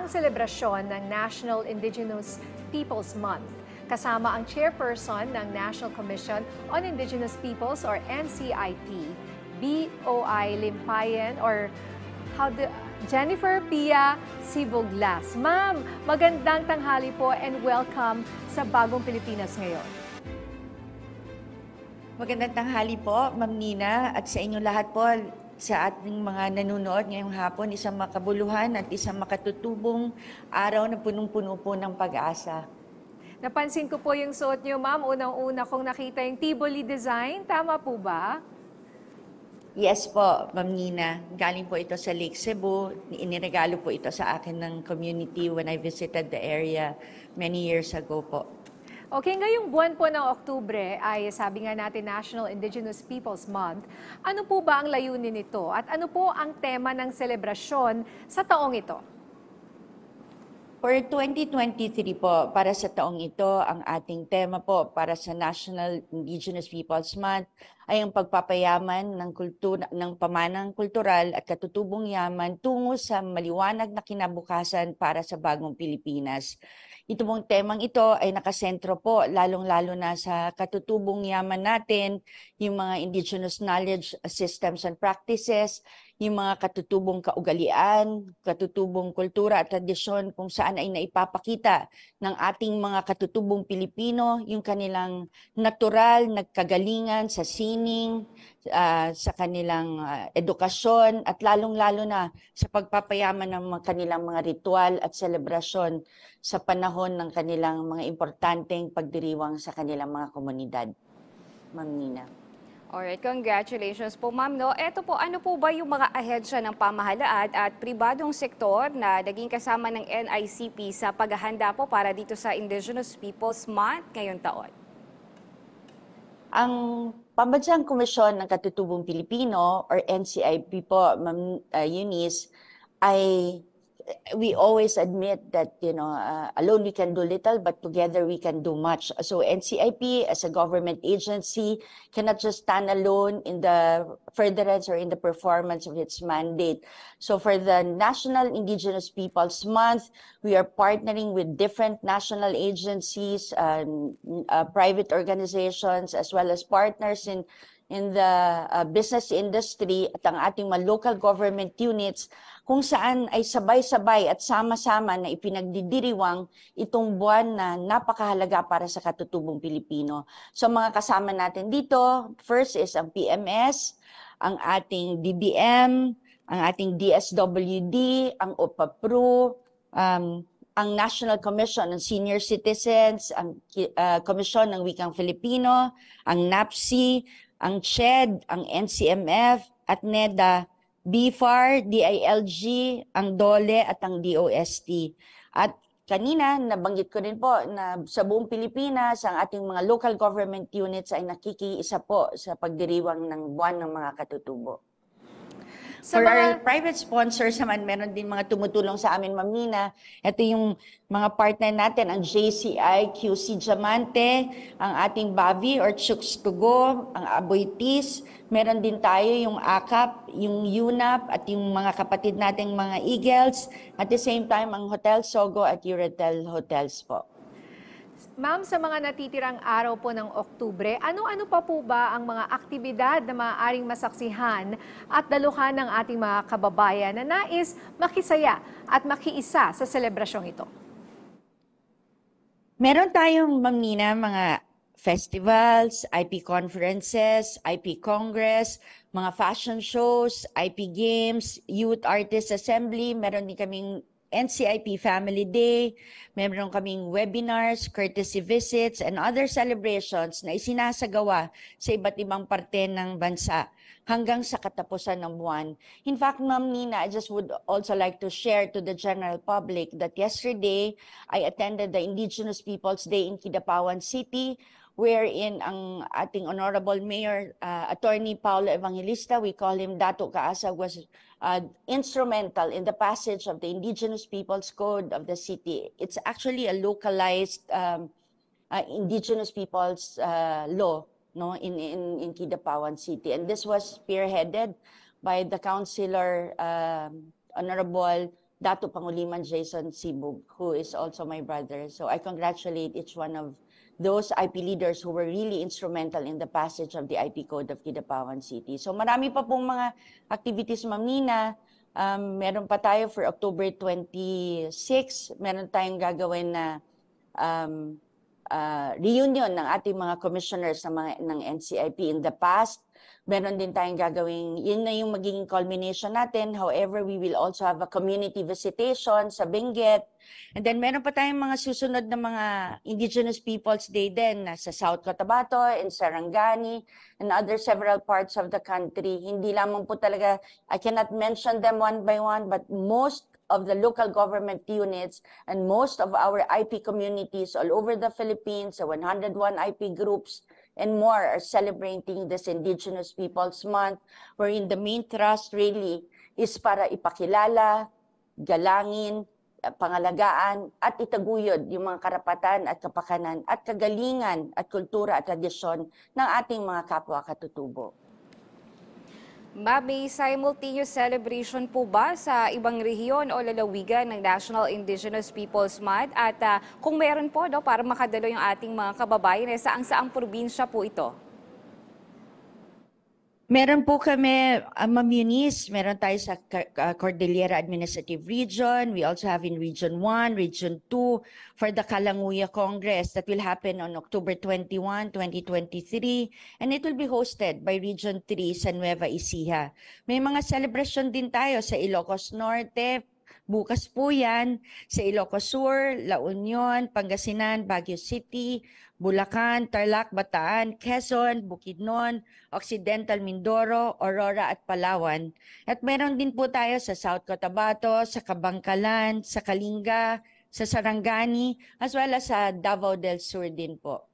ang selebrasyon ng National Indigenous Peoples Month. Kasama ang chairperson ng National Commission on Indigenous Peoples or NCIP, BOI Limpayan or Jennifer Pia Sibuglas. Ma'am, magandang tanghali po and welcome sa Bagong Pilipinas ngayon. Magandang tanghali po, Ma'am Nina, at sa inyo lahat po, sa ating mga nanonood ngayong hapon, isang makabuluhan at isang makatutubong araw na punong-puno po ng pag-asa. Napansin ko po yung suot niyo, ma'am. Unang-una kong nakita yung Tivoli design. Tama po ba? Yes po, Ma'am Nina. Galing po ito sa Lake Cebu. Iniregalo po ito sa akin ng community when I visited the area many years ago po. Okay, ngayong buwan po ng Oktubre ay sabi nga natin National Indigenous Peoples Month. Ano po ba ang layunin nito at ano po ang tema ng selebrasyon sa taong ito? For 2023 po, para sa taong ito, ang ating tema po para sa National Indigenous Peoples Month ay ang pagpapayaman ng kultura, ng pamanang kultural at katutubong yaman tungo sa maliwanag na kinabukasan para sa bagong Pilipinas. Ito pong temang ito ay nakasentro po lalong-lalo na sa katutubong yaman natin, yung mga indigenous knowledge systems and practices, yung mga katutubong kaugalian, katutubong kultura at tradisyon kung saan ay naipapakita ng ating mga katutubong Pilipino yung kanilang natural nagkagalingan sa sining, sa kanilang edukasyon at lalong-lalo na sa pagpapayaman ng kanilang mga ritual at selebrasyon sa panahon ng kanilang mga importanteng pagdiriwang sa kanilang mga komunidad. Ma'am Nina. Alright, congratulations po ma'am. No? Eto po, ano po ba yung mga ahensya ng pamahalaan at pribadong sektor na naging kasama ng NICP sa paghahanda po para dito sa Indigenous Peoples Month ngayong taon? Ang Pambansang Komisyon ng Katutubong Pilipino or NCIP po, Ma'am Eunice, ay we always admit that alone we can do little, but together we can do much. So NCIP as a government agency cannot just stand alone in the furtherance or in the performance of its mandate. So for the National Indigenous Peoples Month, we are partnering with different national agencies, private organizations, as well as partners in the business industry at ang ating mga local government units kung saan ay sabay-sabay at sama-sama na ipinagdidiriwang itong buwan na napakahalaga para sa katutubong Pilipino. So mga kasama natin dito, first is ang PMS, ang ating DBM, ang ating DSWD, ang OPAPRU, ang National Commission on Senior Citizens, ang Komisyon ng Wikang Filipino, ang NAPSI, ang CHED, ang NCMF at NEDA, BFAR, DILG, ang DOLE at ang DOST. At kanina, nabanggit ko rin po na sa buong Pilipinas, ang ating mga local government units ay nakikiisa po sa pagdiriwang ng buwan ng mga katutubo. For our private sponsors naman, meron din mga tumutulong sa amin, Ma'am Nina. Ito yung mga partner natin, ang JCI, QC Diamante, ang ating Bavi or Chooks to Go, ang Aboitis. Meron din tayo yung AKAP, yung UNAP at yung mga kapatid nating mga Eagles. At the same time, ang Hotel Sogo at Euratel Hotels po. Ma'am, sa mga natitirang araw po ng Oktubre, ano-ano pa po ba ang mga aktibidad na maaaring masaksihan at daluhan ng ating mga kababayan na nais makisaya at makiisa sa selebrasyong ito? Meron tayong, Ma'am Nina, mga festivals, IP conferences, IP Congress, mga fashion shows, IP games, Youth Artist Assembly, meron din kaming NCIP Family Day, meron kaming webinars, courtesy visits, and other celebrations na isinasagawa sa iba't ibang parte ng bansa hanggang sa katapusan ng buwan. In fact, Ma'am Nina, I just would also like to share to the general public that yesterday, I attended the Indigenous Peoples Day in Kidapawan City, wherein ang ating Honorable Mayor, Attorney Paulo Evangelista, we call him Dato Kaasa, was instrumental in the passage of the Indigenous Peoples Code of the city. It's actually a localized Indigenous Peoples law, no, in Kidapawan City. And this was spearheaded by the Councilor Honorable Dato Panguliman Jason Sibug, who is also my brother. So I congratulate each one of those IP leaders who were really instrumental in the passage of the IP Code of Kidapawan City. So marami pa pong mga activities, Ma'am Nina. Meron pa tayo for October 26. Meron tayong gagawin na reunion ng ating mga commissioners ng NCIP in the past. Meron din tayong gagawing, yun na yung magiging culmination natin. However, we will also have a community visitation sa Benguet. And then meron pa tayong mga susunod na mga Indigenous Peoples Day din sa South Cotabato, in Sarangani, and other several parts of the country. Hindi lamang po talaga, I cannot mention them one by one, but most of the local government units and most of our IP communities all over the Philippines, the 101 IP groups, and more are celebrating this Indigenous Peoples Month, wherein the main thrust really is para ipakilala, galangin, pangalagaan, at itaguyod yung mga karapatan at kapakanan at kagalingan at kultura at tradisyon ng ating mga kapwa katutubo. Ma'am, may simultaneous celebration po ba sa ibang rehiyon o lalawigan ng National Indigenous Peoples Month? At kung meron po, para makadalo yung ating mga kababayan, saang-saang probinsya po ito? Meron po kami, Ma'am Eunice, meron tayo sa Cordillera Administrative Region. We also have in Region 1, Region 2 for the Kalanguya Congress that will happen on October 21, 2023. And it will be hosted by Region 3 sa Nueva Ecija. May mga celebration din tayo sa Ilocos Norte. Bukas po yan sa Ilocos Sur, La Union, Pangasinan, Baguio City, Bulacan, Tarlac, Bataan, Quezon, Bukidnon, Occidental Mindoro, Aurora at Palawan. At meron din po tayo sa South Cotabato, sa Kabangkalan, sa Kalinga, sa Sarangani, as well as sa Davao del Sur din po,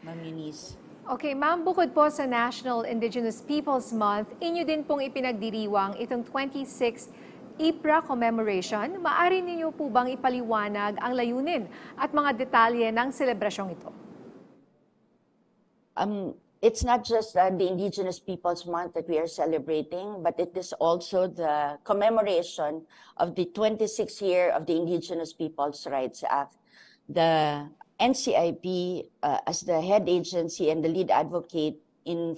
Ma'am Eunice. Okay, ma'am, bukod po sa National Indigenous Peoples Month, inyo din pong ipinagdiriwang itong 26th IPRA commemoration. Maaari ninyo po bang ipaliwanag ang layunin at mga detalye ng selebrasyong ito? It's not just the Indigenous Peoples Month that we are celebrating, but it is also the commemoration of the 26th year of the Indigenous Peoples Rights Act. The NCIP, as the head agency and the lead advocate in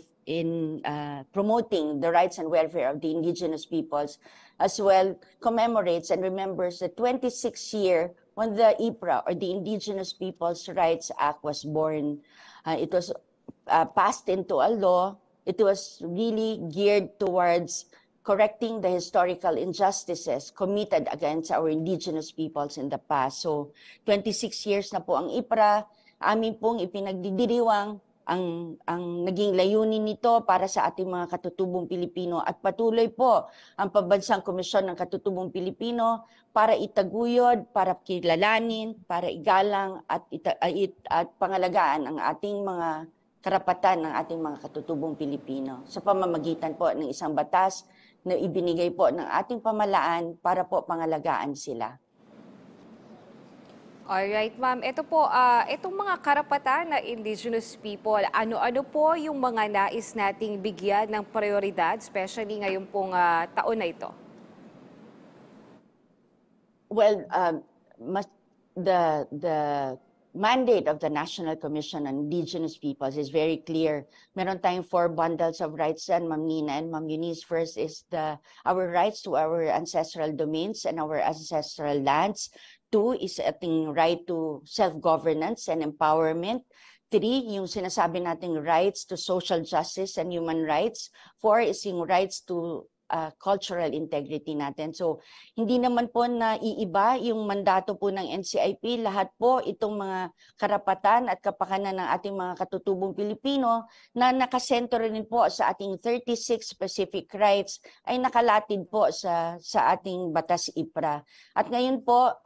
promoting the rights and welfare of the Indigenous peoples, as well commemorates and remembers the 26th year when the IPRA, or the Indigenous Peoples Rights Act, was born. It was passed into a law. It was really geared towards correcting the historical injustices committed against our Indigenous peoples in the past. So 26 years na po ang IPRA, amin pong ipinagdidiriwang ang naging layunin nito para sa ating mga katutubong Pilipino, at patuloy po ang Pambansang Komisyon ng Katutubong Pilipino para itaguyod, para kilalanin, para igalang at pangalagaan ang ating mga karapatan ng ating mga katutubong Pilipino sa pamamagitan po ng isang batas na ibinigay po ng ating pamahalaan para po pangalagaan sila. Alright, ma'am. Ito po, itong mga karapatan na Indigenous people, ano-ano po yung mga nais nating bigyan ng prioridad, especially ngayon pong taon na ito? Well, the mandate of the National Commission on Indigenous Peoples is very clear. Meron tayong 4 bundles of rights yan, Ma'am Nina and Ma'am Eunice. First is our rights to our ancestral domains and our ancestral lands. 2 is ating right to self-governance and empowerment. 3, yung sinasabi nating rights to social justice and human rights. 4 is yung rights to cultural integrity natin. So, hindi naman po na iiba yung mandato po ng NCIP. Lahat po itong mga karapatan at kapakanan ng ating mga katutubong Pilipino na nakasentro rin po sa ating 36 specific rights ay nakalatid po sa ating Batas IPRA. At ngayon po,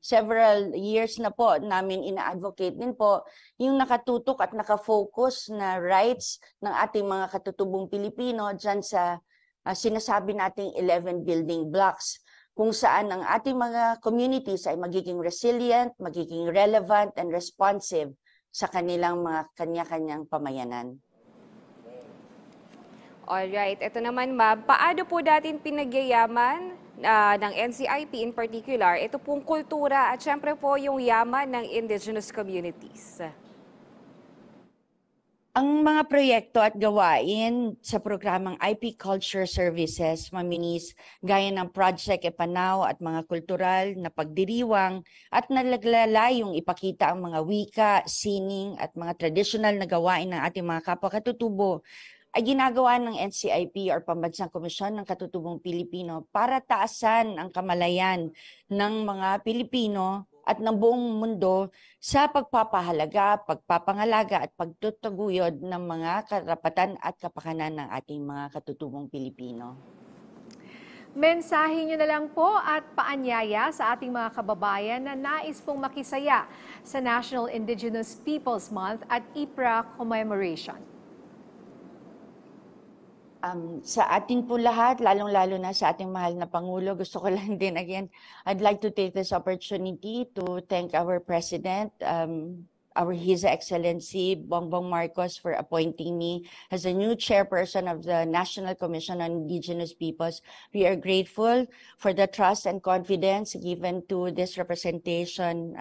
several years na po namin ina-advocate din po yung nakatutok at nakafocus na rights ng ating mga katutubong Pilipino dyan sa sinasabi nating 11 building blocks, kung saan ang ating mga communities ay magiging resilient, magiging relevant and responsive sa kanilang mga kanya-kanyang pamayanan. Alright, ito naman ma'am, paano po natin pinagyayaman ng NCIP in particular, ito pong kultura at syempre po yung yaman ng indigenous communities? Ang mga proyekto at gawain sa programang IP Culture Services, Maminis, gaya ng Project Epanaw at mga kultural na pagdiriwang at nalaglalayong ipakita ang mga wika, sining at mga tradisyonal na gawain ng ating mga kapwa katutubo ay ginagawa ng NCIP or Pambansang Komisyon ng Katutubong Pilipino para taasan ang kamalayan ng mga Pilipino at ng buong mundo sa pagpapahalaga, pagpapangalaga at pagtutaguyod ng mga karapatan at kapakanan ng ating mga katutubong Pilipino. Mensahe nyo na lang po at paanyaya sa ating mga kababayan na nais pong makisaya sa National Indigenous Peoples Month at IPRA commemoration. Sa atin po lahat, lalong-lalo na sa ating mahal na Pangulo, gusto ko lang din again, I'd like to take this opportunity to thank our President, His Excellency Bongbong Marcos for appointing me as a new chairperson of the National Commission on Indigenous Peoples. We are grateful for the trust and confidence given to this representation,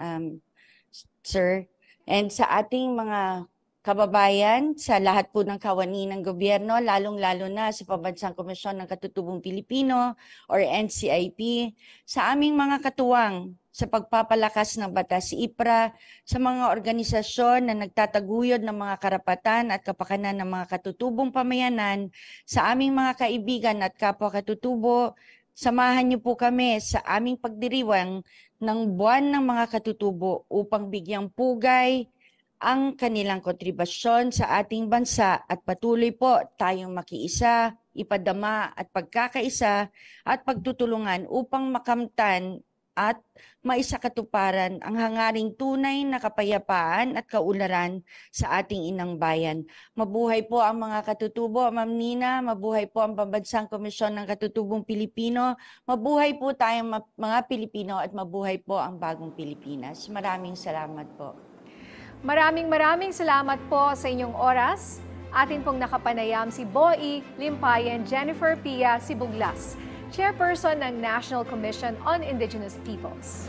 sir. And sa ating mga kababayan, sa lahat po ng kawani ng gobyerno, lalong-lalo na sa Pambansang Komisyon ng Katutubong Pilipino or NCIP, sa aming mga katuwang sa pagpapalakas ng batas IPRA, sa mga organisasyon na nagtataguyod ng mga karapatan at kapakanan ng mga katutubong pamayanan, sa aming mga kaibigan at kapwa katutubo, samahan niyo po kami sa aming pagdiriwang ng Buwan ng Mga Katutubo upang bigyang pugay ang kanilang kontribusyon sa ating bansa at patuloy po tayong makiisa, ipadama at pagkakaisa at pagtutulungan upang makamtan at maisakatuparan ang hangaring tunay na kapayapaan at kaunlaran sa ating inang bayan. Mabuhay po ang mga katutubo, Ma'am Nina, mabuhay po ang Pambansang Komisyon ng Katutubong Pilipino, mabuhay po tayong mga Pilipino at mabuhay po ang bagong Pilipinas. Maraming salamat po. Maraming salamat po sa inyong oras. Atin pong nakapanayam si Boy Limpayan Jennifer Pia Sibuglas, Chairperson ng National Commission on Indigenous Peoples.